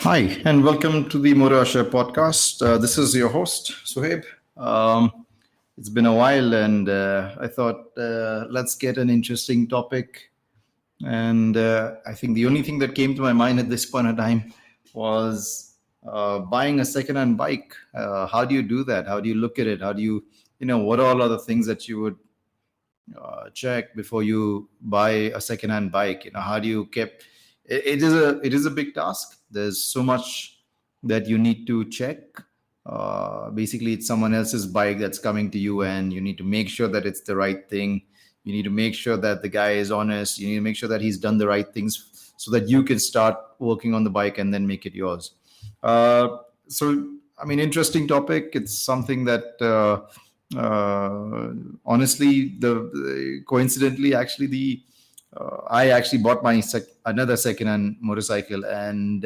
Hi, and welcome to the Motor Asher podcast. This is your host, Suhaib. It's been a while, and I thought let's get an interesting topic. And I think the only thing that came to my mind at this point in time was buying a second-hand bike. How do you do that? How do you look at it? How do you, what all are the things that you would check before you buy a second-hand bike? How do you keep it is a big task. There's so much that you need to check. Basically, it's someone else's bike that's coming to you, and you need to make sure that it's the right thing. You need to make sure that the guy is honest. You need to make sure that he's done the right things so that you can start working on the bike and then make it yours. So I mean, interesting topic. It's something that honestly, the coincidentally, actually, the I actually bought my another second-hand motorcycle, and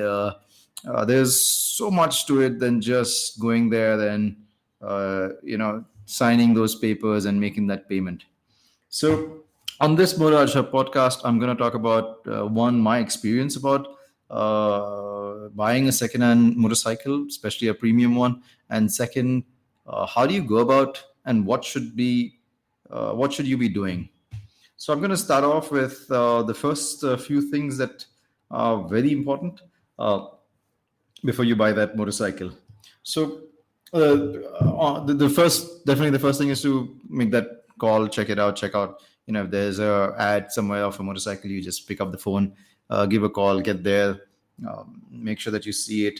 there's so much to it than just going there, then signing those papers and making that payment. So, on this Motor podcast, I'm going to talk about one, my experience about buying a second-hand motorcycle, especially a premium one, and second, how do you go about and what should you be doing? So I'm going to start off with the first few things that are very important uh, before you buy that motorcycle. So the first, definitely the first thing is to make that call, check out. If there's a ad somewhere of a motorcycle, you just pick up the phone, give a call, get there, make sure that you see it.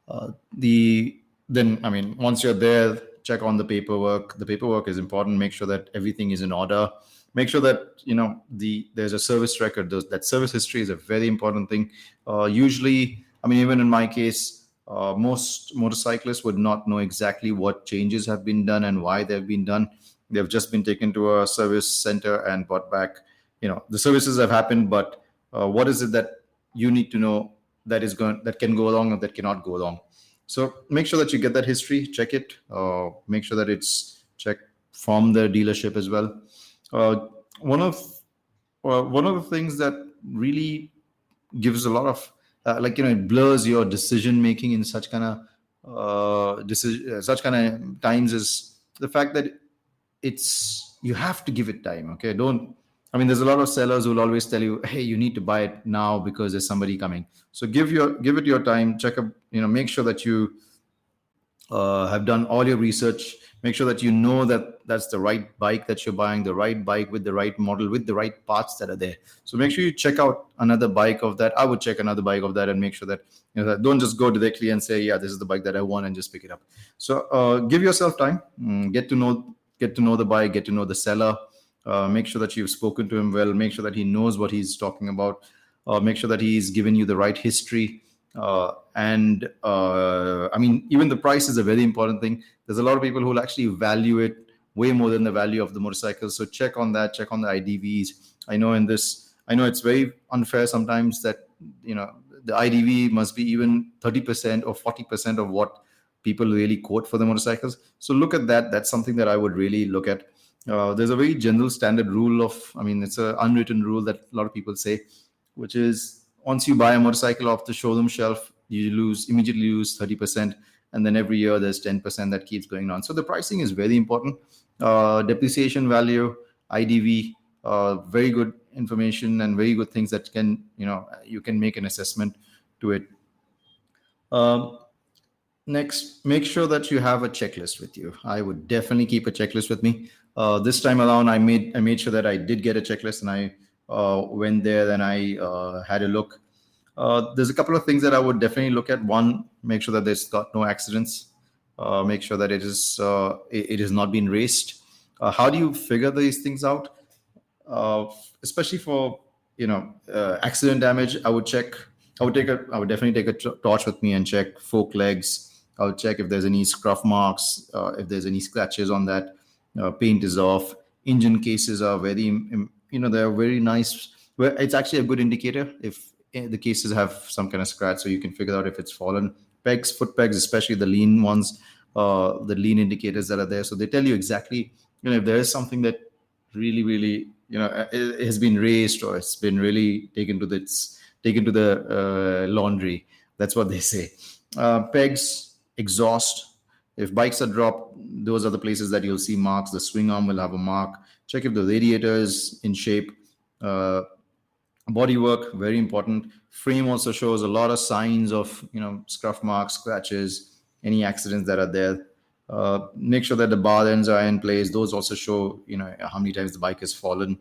Once you're there, check on the paperwork. The paperwork is important. Make sure that everything is in order. Make sure that there's a service record. That service history is a very important thing. Usually, I mean, even in my case, most motorcyclists would not know exactly what changes have been done and why they've been done. They've just been taken to a service center and brought back. The services have happened, but what is it that you need to know that can go along or that cannot go along? So make sure that you get that history, check it, make sure that it's checked from the dealership as well. Uh, one of one of the things that really gives a lot of it blurs your decision making in such kind of such kind of times is the fact that you have to give it time. Okay, don't. I mean, there's a lot of sellers who will always tell you, "Hey, you need to buy it now because there's somebody coming." So give it your time. Check up. Make sure that you have done all your research. Make sure that you know that that's the right bike that you're buying, the right bike with the right model, with the right parts that are there. So make sure you check out another bike of that. I would check another bike of that and make sure that that don't just go directly and say, yeah, this is the bike that I want and just pick it up. So give yourself time, get to know the bike, get to know the seller. Make sure that you've spoken to him well. Make sure that he knows what he's talking about. Make sure that he's given you the right history. I mean, even the price is a very important thing. There's a lot of people who will actually value it way more than the value of the motorcycle. So check on that. Check on the IDVs. I know it's very unfair sometimes that the IDV must be even 30% or 40% of what people really quote for the motorcycles. So look at that. That's something that I would really look at. There's a very general standard rule it's an unwritten rule that a lot of people say, which is once you buy a motorcycle off the showroom shelf, you immediately lose 30%. And then every year there's 10% that keeps going on. So the pricing is very important. Depreciation value, IDV, very good information and very good things that you can make an assessment to it. Um, Next, make sure that you have a checklist with you. I would definitely keep a checklist with me. This time around, I made sure that I did get a checklist, and I went there and I had a look. There's a couple of things that I would definitely look at. One, make sure that there's got no accidents. Make sure that it is not been raced. How do you figure these things out? Especially for accident damage, I would check. I would definitely take a torch with me and check fork legs. I'll check if there's any scruff marks, if there's any scratches on that. Paint is off. Engine cases are they're very nice. Well, it's actually a good indicator if the cases have some kind of scratch, so you can figure out if it's fallen. Pegs, foot pegs, especially the lean ones, the lean indicators that are there. So they tell you exactly, if there is something that really, really, it has been raised or it's been really taken to the laundry, That's what they say. Pegs, exhaust. If bikes are dropped, those are the places that you'll see marks. The swing arm will have a mark. Check if the radiator is in shape. Uh, Body work, very important. Frame also shows a lot of signs of, scuff marks, scratches, any accidents that are there. Make sure that the bar ends are in place. Those also show, how many times the bike has fallen.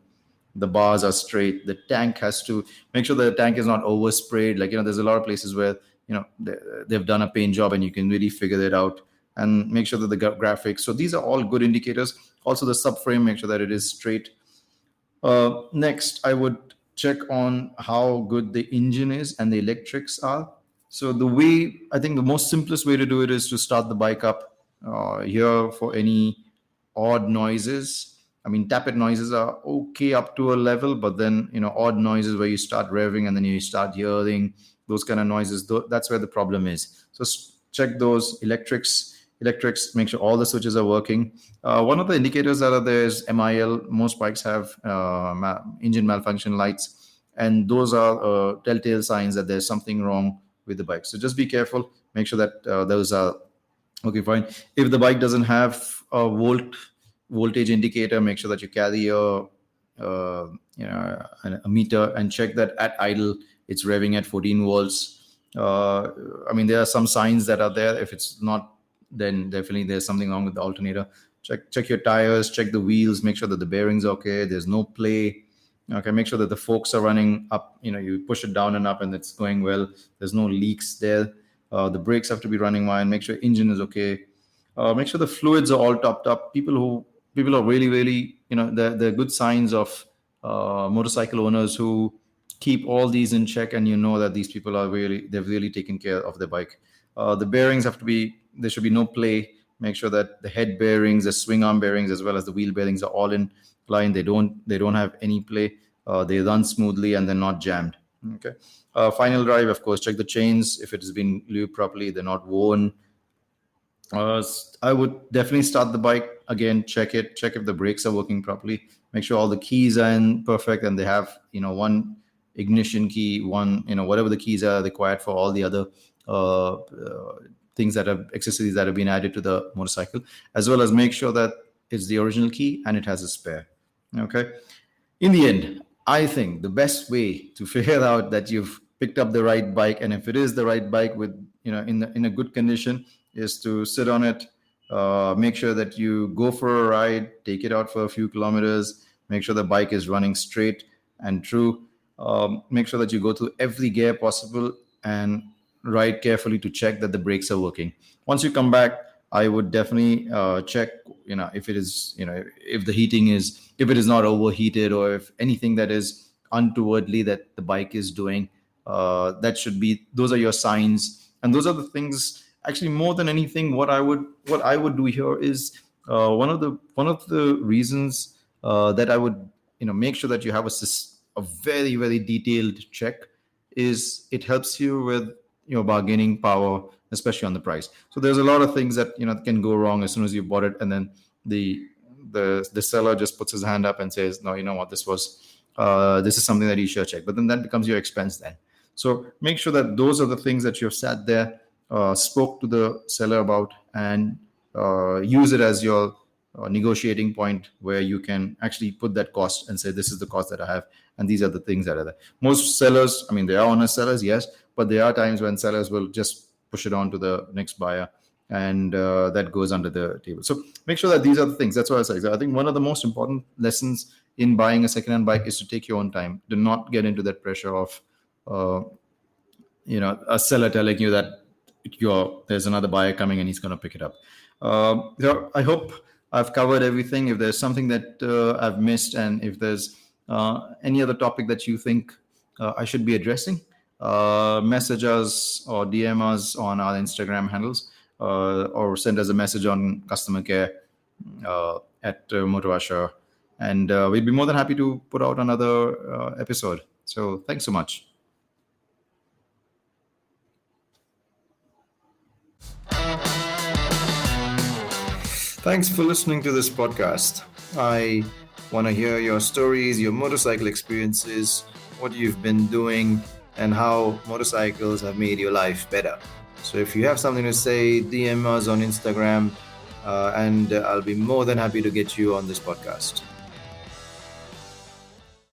The bars are straight. The tank has to make sure that the tank is not oversprayed. Like, there's a lot of places where, they've done a paint job and you can really figure it out. And make sure that the graphics. So these are all good indicators. Also the subframe, make sure that it is straight. Next, I would check on how good the engine is and the electrics are. So I think the most simplest way to do it is to start the bike up. Here for any odd noises. I mean, tappet noises are okay up to a level, but then, odd noises where you start revving and then you start hearing those kind of noises, that's where the problem is. So check those electrics, make sure all the switches are working. One of the indicators that are there is MIL. Most bikes have engine malfunction lights, and those are telltale signs that there's something wrong with the bike. So just be careful. Make sure that those are okay, fine. If the bike doesn't have a voltage indicator, make sure that you carry a meter and check that at idle it's revving at 14 volts. I mean, there are some signs that are there. If it's not, then definitely there's something wrong with the alternator. Check your tires, check the wheels, make sure that the bearings are okay. There's no play. Okay, make sure that the forks are running up. You push it down and up, and it's going well. There's no leaks there. The brakes have to be running fine. Make sure engine is okay. Make sure the fluids are all topped up. People are really, really, they're good signs of motorcycle owners who keep all these in check, and that these people they've really taken care of their bike. The bearings there should be no play. Make sure that the head bearings, the swing arm bearings, as well as the wheel bearings are all in line. They don't have any play. They run smoothly and they're not jammed. Okay. Final drive, of course, check the chains. If it has been lubed properly, they're not worn. I would definitely start the bike again, check if the brakes are working properly. Make sure all the keys are in perfect and they have, one ignition key, one, whatever the keys are required for all the other accessories that have been added to the motorcycle, as well as make sure that it's the original key and it has a spare. Okay. In the end, I think the best way to figure out that you've picked up the right bike, and if it is the right bike with, in a good condition, is to sit on it, make sure that you go for a ride, take it out for a few kilometers, make sure the bike is running straight and true. Make sure that you go through every gear possible and ride carefully to check that the brakes are working. Once you come back, I would definitely check, if it is, if the heating if it is not overheated, or if anything that is untowardly that the bike is doing, those are your signs. And those are the things, actually, more than anything, what I would do here is one of the reasons that I would, make sure that you have a very, very detailed check is it helps you with your bargaining power, especially on the price. So there's a lot of things that can go wrong as soon as you bought it, and then the seller just puts his hand up and says, no, you know what, this is something that you should check. But then that becomes your expense then. So make sure that those are the things that you've sat there, spoke to the seller about, and use it as your negotiating point where you can actually put that cost and say, this is the cost that I have, and these are the things that are there. Most sellers, they are honest sellers, yes, but there are times when sellers will just push it on to the next buyer, and that goes under the table. So make sure that these are the things. That's what I say. So I think one of the most important lessons in buying a secondhand bike is to take your own time. Do not get into that pressure of a seller telling you that there's another buyer coming and he's going to pick it up. I hope I've covered everything. If there's something that I've missed, and if there's any other topic that you think I should be addressing, message us or DM us on our Instagram handles, or send us a message on customer care at Motovasha, and we'd be more than happy to put out another episode. So thanks so much. Thanks for listening to this podcast. I want to hear your stories, your motorcycle experiences, what you've been doing, and how motorcycles have made your life better. So if you have something to say, DM us on Instagram, and I'll be more than happy to get you on this podcast.